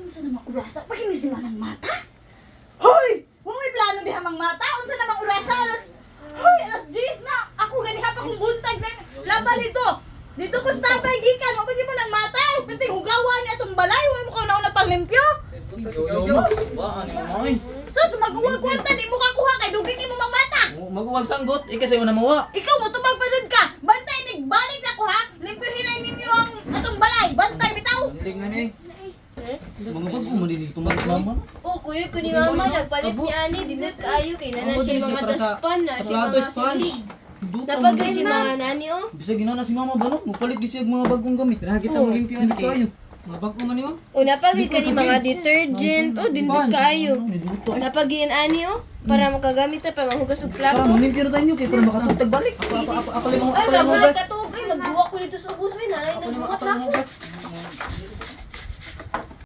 Unsa namang urasa? Pagini sila ng mata? Hoy! Huwag may plano di hamang mata? Unsa namang urasa? Hoy! Alas 10 na! Ako ganiha pa kong buntag na laba dito! Dito ko stabay gikan! Huwag mo ng mata! Kasi hugawan niya itong balay! Huwag mo ka na unang panglimpyo! Ba, ano mo ay? Sus! Mag-uwag kwanta! Di mo kakuha kay dugay mo mang mata! Mag-uwag sanggot, kasi una mawa. Ikaw mo tumagpadod ka! Bantay! Nagbalik na ko ha! Limpyohin na ninyo ang atong balay! Bantay bitaw! Nilig na ni. Mga bago, manilig tumalik naman. Oh, kuya ko ni mama, nagpalit ni Ani, dinat kaayo kay nana Amo, siya din siya mga para sa- taspan na, sa siya mga platos, pan. silig. Duta, Napagay man. si mga nani, oh. Bisa ginawa na si mama ba no? Mupalit di siya mga bagong gamit. Tara kita Oh. mo limpyo Hindi kay. kayo. Mga bago man ni mo. O, napagay ka ni mga detergent, oh, dindot kaayo. Niluto ay. Napagay Ani, oh, para makagamit na, para mahugas og Tara, plato. manimpyo na tayo kay para makatutag balik. Sige, sige. Ako lang Ay, mga kamulat gas. ka to, ay, magduwa ko dito sa ubos, ay, nanay Ako nagbuhat lang na ako. mga gas.